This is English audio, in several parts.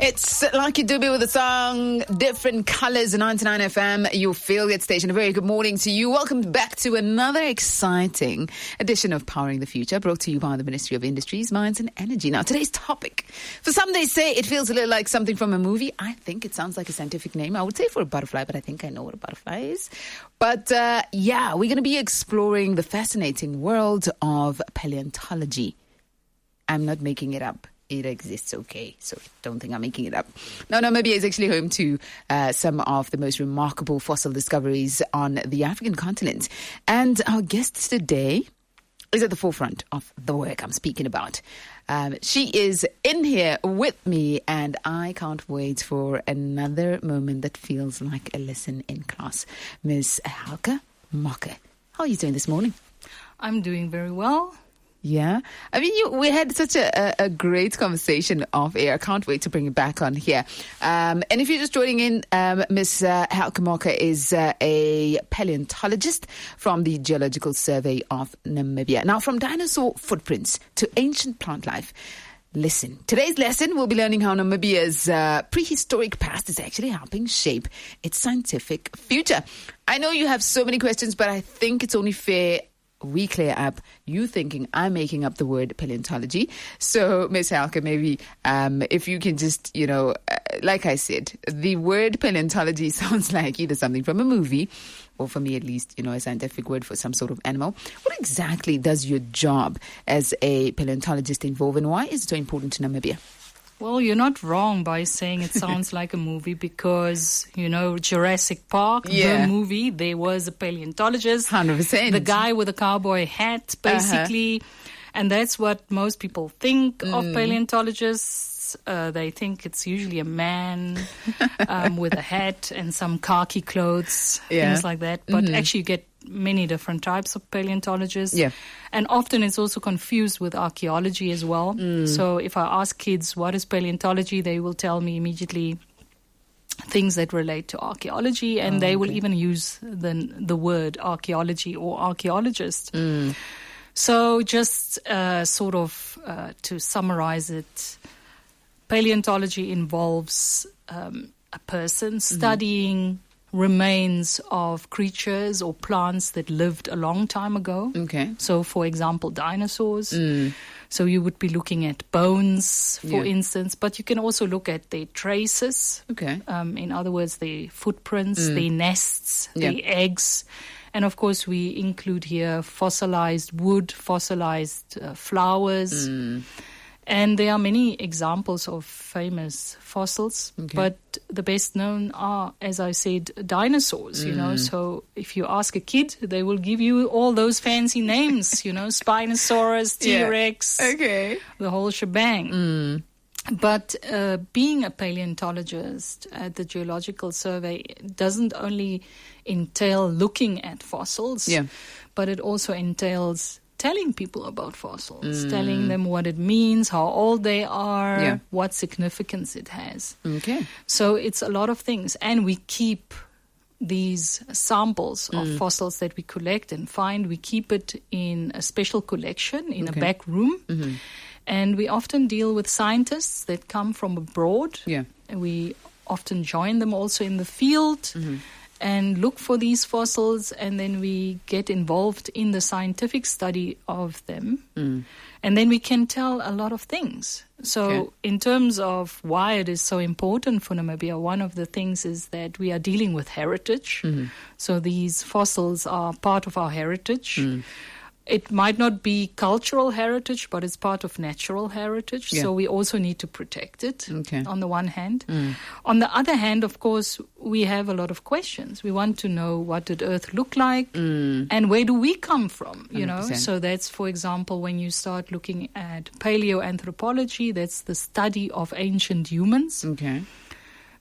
It's like you do me with the song Different Colors, 99 FM, your feel-good station. A very good morning to you. Welcome back to another exciting edition of Powering the Future, brought to you by the Ministry of Industries, Mines and Energy. Now, today's topic, for some they say it feels a little like something from a movie. I think it sounds like a scientific name. I would say for a butterfly, but I think I know what a butterfly is. But we're going to be exploring the fascinating world of paleontology. I'm not making it up. It exists, okay? So don't think I'm making it up. No, Namibia is actually home to some of the most remarkable fossil discoveries on the African continent. And our guest today is at the forefront of the work I'm speaking about. She is in here with me, and I can't wait for another moment that feels like a lesson in class. Miss Helke Mocke, how are you doing this morning? I'm doing very well. Yeah. I mean, we had such a great conversation off air. I can't wait to bring it back on here. And if you're just joining in, Miss Helke Mocke is a paleontologist from the Geological Survey of Namibia. Now, from dinosaur footprints to ancient plant life, listen, today's lesson, we'll be learning how Namibia's prehistoric past is actually helping shape its scientific future. I know you have so many questions, but I think it's only fair we clear up you thinking I'm making up the word paleontology. So, Ms. Helke, maybe if you can just, like I said, the word paleontology sounds like either something from a movie or, for me at least, a scientific word for some sort of animal. What exactly does your job as a paleontologist involve, and why is it so important to Namibia? Well, you're not wrong by saying it sounds like a movie because, Jurassic Park, the movie, there was a paleontologist. 100%. The guy with a cowboy hat, basically. And that's what most people think of paleontologists. They think it's usually a man with a hat and some khaki clothes, things like that. But actually you get many different types of paleontologists. Yeah. And often it's also confused with archaeology as well. So if I ask kids what is paleontology, they will tell me immediately things that relate to archaeology, and they will even use the word archaeology or archaeologist. So just to summarize it, paleontology involves a person studying remains of creatures or plants that lived a long time ago. Okay. So, for example, dinosaurs. So you would be looking at bones, for instance, but you can also look at their traces. Okay. In other words, their footprints, their nests, their eggs. And, of course, we include here fossilized wood, fossilized flowers. And there are many examples of famous fossils, but the best known are, as I said, dinosaurs, So if you ask a kid, they will give you all those fancy names, Spinosaurus, T-Rex, the whole shebang. But being a paleontologist at the Geological Survey doesn't only entail looking at fossils, but it also entails telling people about fossils, telling them what it means, how old they are, what significance it has. Okay. So it's a lot of things. And we keep these samples of fossils that we collect and find, we keep it in a special collection in a back room. And we often deal with scientists that come from abroad. Yeah. And we often join them also in the field and look for these fossils, and then we get involved in the scientific study of them. And then we can tell a lot of things. So in terms of why it is so important for Namibia, one of the things is that we are dealing with heritage. So these fossils are part of our heritage. It might not be cultural heritage, but it's part of natural heritage. So we also need to protect it on the one hand. On the other hand, of course, we have a lot of questions. We want to know, what did Earth look like and where do we come from? So that's, for example, when you start looking at paleoanthropology, that's the study of ancient humans.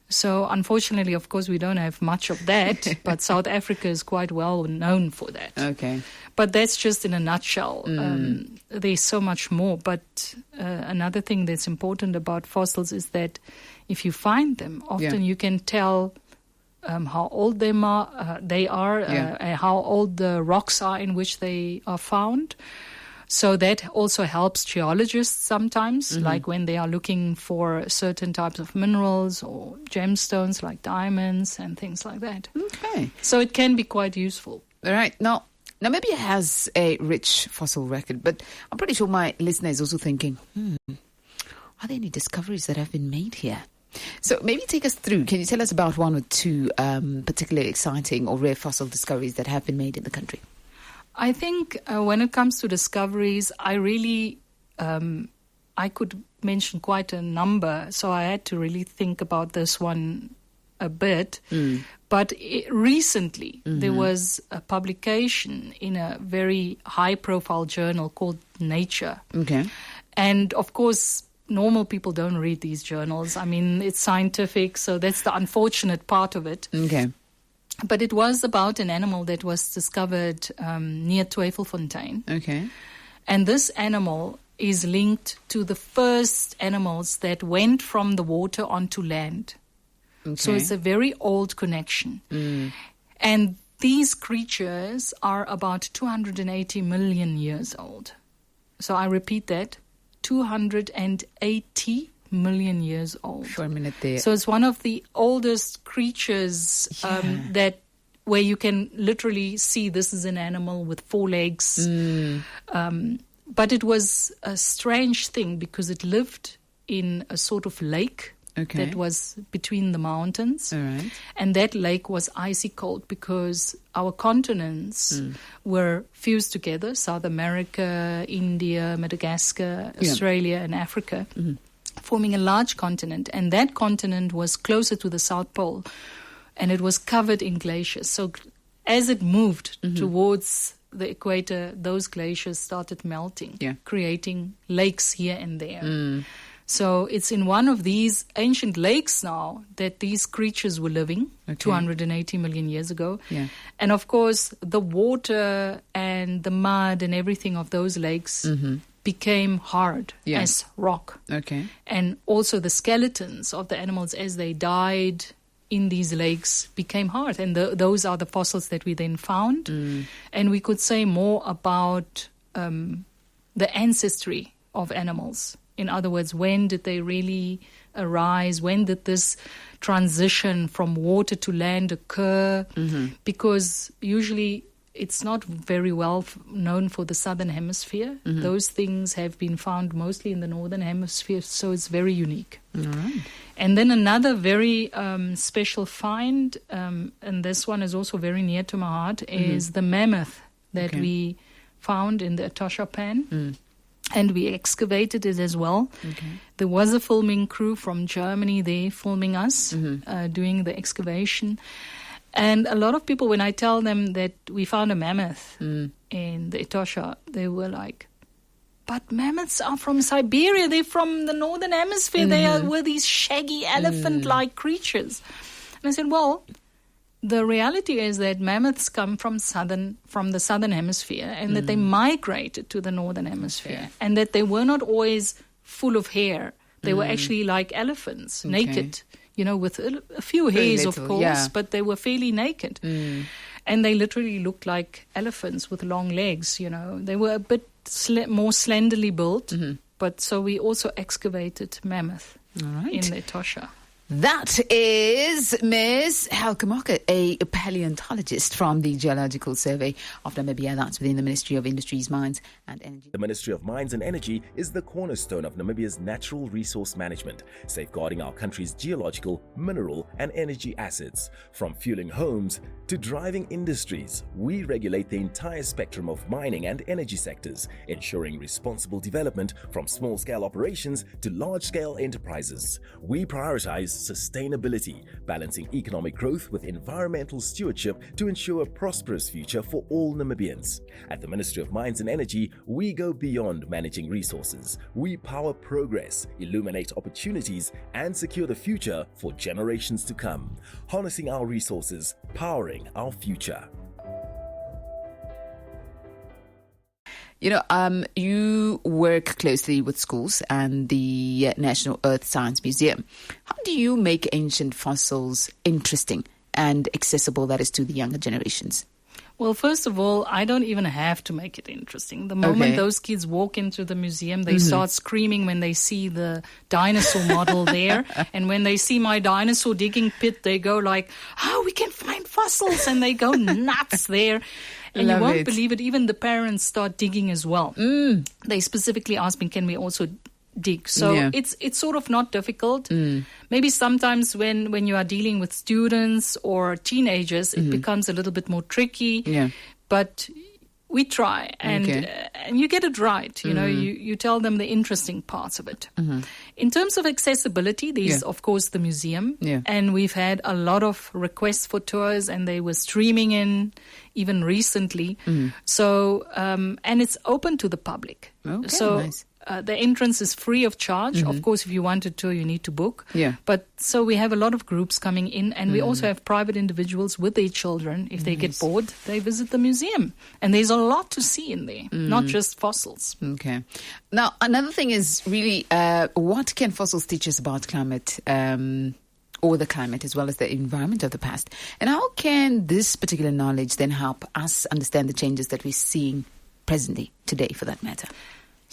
So unfortunately, of course, we don't have much of that, but South Africa is quite well known for that. But that's just in a nutshell. There's so much more. But another thing that's important about fossils is that if you find them, often you can tell how old they are, how old the rocks are in which they are found. So that also helps geologists sometimes, like when they are looking for certain types of minerals or gemstones like diamonds and things like that. Okay. So it can be quite useful. All right. Now, Namibia has a rich fossil record, but I'm pretty sure my listener is also thinking, are there any discoveries that have been made here? So maybe take us through. Can you tell us about one or two particularly exciting or rare fossil discoveries that have been made in the country? I think when it comes to discoveries, I really, I could mention quite a number. So I had to really think about this one a bit. But recently, there was a publication in a very high-profile journal called Nature. Okay. And, of course, normal people don't read these journals. I mean, it's scientific, so that's the unfortunate part of it. Okay. But it was about an animal that was discovered near Twyfelfontein. Okay. And this animal is linked to the first animals that went from the water onto land. Okay. So it's a very old connection. And these creatures are about 280 million years old. So I repeat that, 280 million years old. For a minute there. So it's one of the oldest creatures that where you can literally see this is an animal with 4 legs. But it was a strange thing because it lived in a sort of lake that was between the mountains. All right. And that lake was icy cold because our continents were fused together, South America, India, Madagascar, Australia and Africa, forming a large continent. And that continent was closer to the South Pole and it was covered in glaciers. So as it moved towards the equator, those glaciers started melting, creating lakes here and there. So it's in one of these ancient lakes now that these creatures were living 280 million years ago. And of course, the water and the mud and everything of those lakes became hard as rock. And also the skeletons of the animals as they died in these lakes became hard. And those are the fossils that we then found. And we could say more about the ancestry of animals. In other words, when did they really arise? When did this transition from water to land occur? Because usually it's not very well known for the southern hemisphere. Those things have been found mostly in the northern hemisphere, so it's very unique. And then another very special find, and this one is also very near to my heart, is the mammoth that we found in the Etosha Pan. And we excavated it as well. There was a filming crew from Germany there filming us, doing the excavation. And a lot of people, when I tell them that we found a mammoth in the Etosha, they were like, but mammoths are from Siberia. They're from the northern hemisphere. They were these shaggy elephant-like creatures. And I said, well, the reality is that mammoths come from the southern hemisphere and that they migrated to the northern hemisphere and that they were not always full of hair. They were actually like elephants, naked, with a few hairs, of course, but they were fairly naked. And they literally looked like elephants with long legs, They were a bit more slenderly built, but so we also excavated mammoth in the Etosha. That is Ms. Helke Mocke, a paleontologist from the Geological Survey of Namibia. That's within the Ministry of Industries, Mines and Energy. The Ministry of Mines and Energy is the cornerstone of Namibia's natural resource management, safeguarding our country's geological, mineral and energy assets. From fueling homes to driving industries, we regulate the entire spectrum of mining and energy sectors, ensuring responsible development from small-scale operations to large-scale enterprises. We prioritize sustainability, balancing economic growth with environmental stewardship to ensure a prosperous future for all Namibians. At the Ministry of Mines and Energy, we go beyond managing resources. We power progress, illuminate opportunities, and secure the future for generations to come. Harnessing our resources, powering our future. You work closely with schools and the National Earth Science Museum. How do you make ancient fossils interesting and accessible, that is, to the younger generations? Well, first of all, I don't even have to make it interesting. The moment those kids walk into the museum, they start screaming when they see the dinosaur model there. And when they see my dinosaur digging pit, they go like, oh, we can find fossils. And they go nuts there. And you won't believe it. Even the parents start digging as well. They specifically ask me, can we also dig? So it's sort of not difficult. Maybe sometimes when you are dealing with students or teenagers, it becomes a little bit more tricky. But we try, and you get it right. You know, you tell them the interesting parts of it. In terms of accessibility, there's of course the museum, and we've had a lot of requests for tours, and they were streaming in even recently. So and it's open to the public. Nice. The entrance is free of charge. Of course, if you want a tour, you need to book. But so we have a lot of groups coming in, and we also have private individuals with their children. If they get bored, they visit the museum. And there's a lot to see in there, not just fossils. Okay. Now, another thing is really what can fossils teach us about climate or the climate as well as the environment of the past? And how can this particular knowledge then help us understand the changes that we're seeing presently, today for that matter?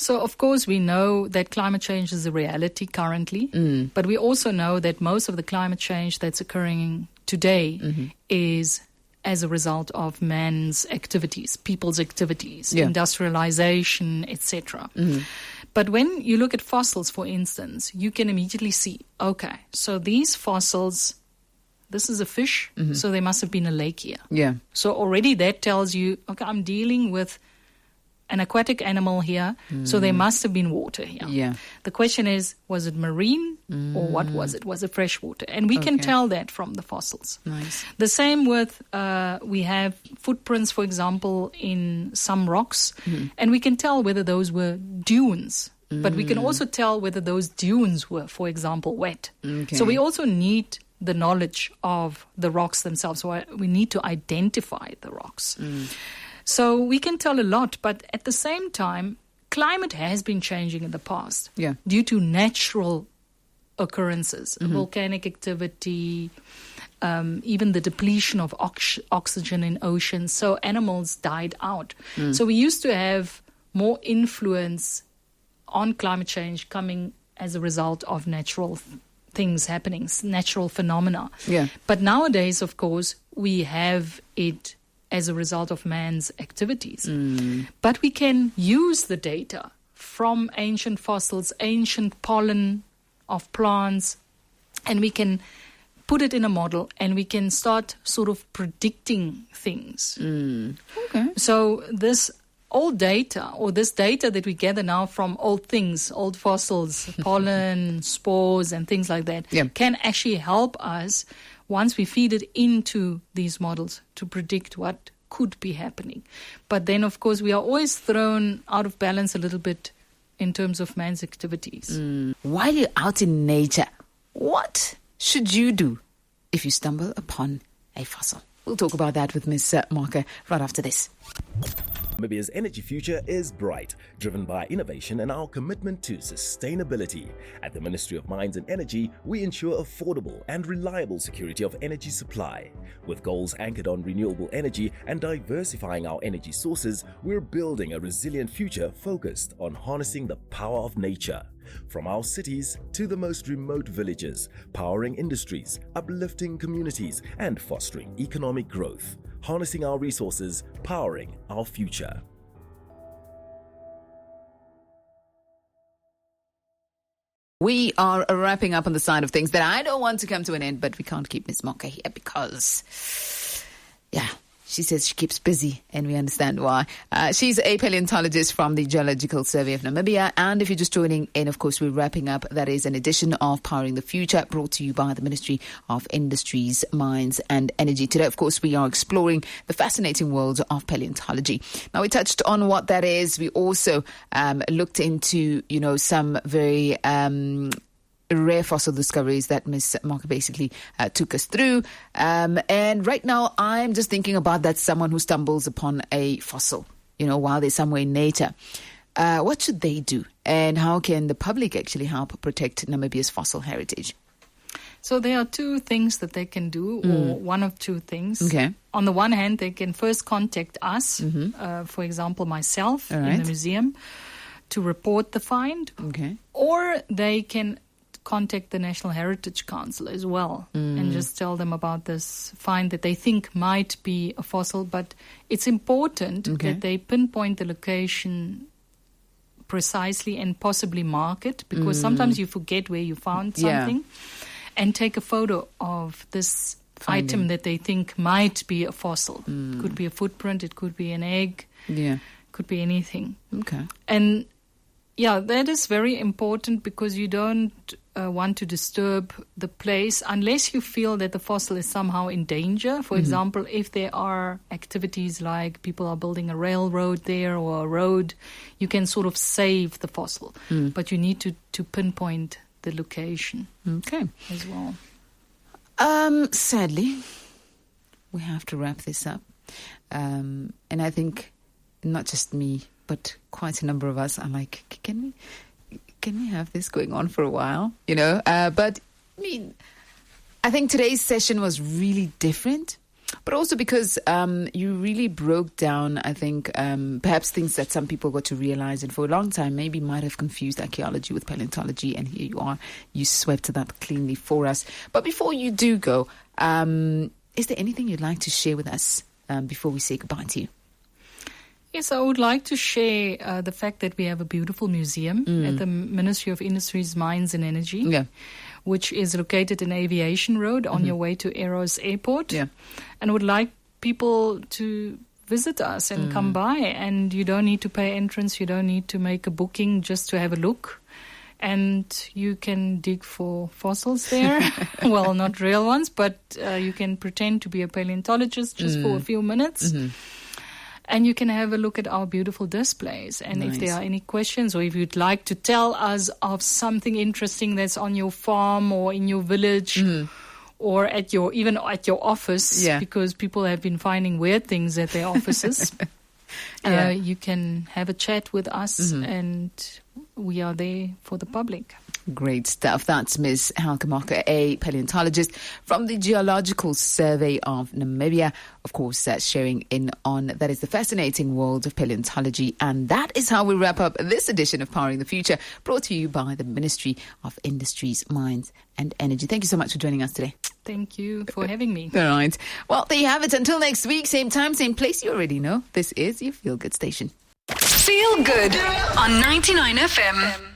So, of course, we know that climate change is a reality currently, but we also know that most of the climate change that's occurring today is as a result of man's activities, people's activities, industrialization, etc. But when you look at fossils, for instance, you can immediately see, okay, so these fossils, this is a fish, so there must have been a lake here. So already that tells you, okay, I'm dealing with an aquatic animal here, so there must have been water here. The question is, was it marine or what was it? Was it freshwater? And we can tell that from the fossils. The same with, we have footprints, for example, in some rocks, and we can tell whether those were dunes. But we can also tell whether those dunes were, for example, wet. So we also need the knowledge of the rocks themselves. So we need to identify the rocks. So we can tell a lot, but at the same time, climate has been changing in the past due to natural occurrences, volcanic activity, even the depletion of oxygen in oceans. So animals died out. So we used to have more influence on climate change coming as a result of natural things happening, natural phenomena. But nowadays, of course, we have it as a result of man's activities. But we can use the data from ancient fossils, ancient pollen of plants, and we can put it in a model and we can start sort of predicting things. So this old data, or this data that we gather now from old things, old fossils, pollen, spores, and things like that, can actually help us once we feed it into these models to predict what could be happening. But then, of course, we are always thrown out of balance a little bit in terms of man's activities. While you're out in nature, what should you do if you stumble upon a fossil? We'll talk about that with Ms. Mocke right after this. Namibia's energy future is bright, driven by innovation and our commitment to sustainability. At the Ministry of Mines and Energy, we ensure affordable and reliable security of energy supply. With goals anchored on renewable energy and diversifying our energy sources, we're building a resilient future focused on harnessing the power of nature. From our cities to the most remote villages, powering industries, uplifting communities, and fostering economic growth. Harnessing our resources, powering our future. We are wrapping up on the side of things that I don't want to come to an end, but we can't keep Ms. Mocke here because, she says she keeps busy, and we understand why. She's a paleontologist from the Geological Survey of Namibia. And if you're just joining in, of course, we're wrapping up. That is an edition of Powering the Future, brought to you by the Ministry of Industries, Mines and Energy. Today, of course, we are exploring the fascinating world of paleontology. Now, we touched on what that is. We also looked into, some very rare fossil discoveries that Ms. Mocke basically took us through. And right now, I'm just thinking about that someone who stumbles upon a fossil, while they're somewhere in nature. What should they do? And how can the public actually help protect Namibia's fossil heritage? So there are two things that they can do, or one of two things. Okay. On the one hand, they can first contact us, for example, myself in the museum, to report the find. Okay. Or they can contact the National Heritage Council as well and just tell them about this find that they think might be a fossil. But it's important that they pinpoint the location precisely and possibly mark it, because sometimes you forget where you found something, and take a photo of this item that they think might be a fossil. It could be a footprint, it could be an egg, could be anything. Okay. And that is very important, because you don't want to disturb the place unless you feel that the fossil is somehow in danger. For example, if there are activities like people are building a railroad there or a road, you can sort of save the fossil. But you need to pinpoint the location as well. Sadly, we have to wrap this up. And I think not just me, but quite a number of us are like, can we have this going on for a while? But I mean, I think today's session was really different, but also because you really broke down, I think, perhaps things that some people got to realize, and for a long time maybe might have confused archaeology with paleontology, and here you are, you swept that cleanly for us. But before you do go, is there anything you'd like to share with us before we say goodbye to you? Yes, I would like to share the fact that we have a beautiful museum at the Ministry of Industries, Mines and Energy, which is located in Aviation Road on your way to Eros Airport. Yeah. And would like people to visit us and come by. And you don't need to pay entrance, you don't need to make a booking, just to have a look. And you can dig for fossils there. Well, not real ones, but you can pretend to be a paleontologist just for a few minutes. And you can have a look at our beautiful displays. And if there are any questions, or if you'd like to tell us of something interesting that's on your farm or in your village, or even at your office, because people have been finding weird things at their offices, you can have a chat with us, and we are there for the public. Great stuff. That's Ms. Helke Mocke, a paleontologist from the Geological Survey of Namibia, of course, sharing in on that is the fascinating world of paleontology. And that is how we wrap up this edition of Powering the Future, brought to you by the Ministry of Industries, Mines and Energy. Thank you so much for joining us today. Thank you for having me. All right. Well, there you have it. Until next week, same time, same place. You already know this is your Feel Good station. Feel Good on 99 FM.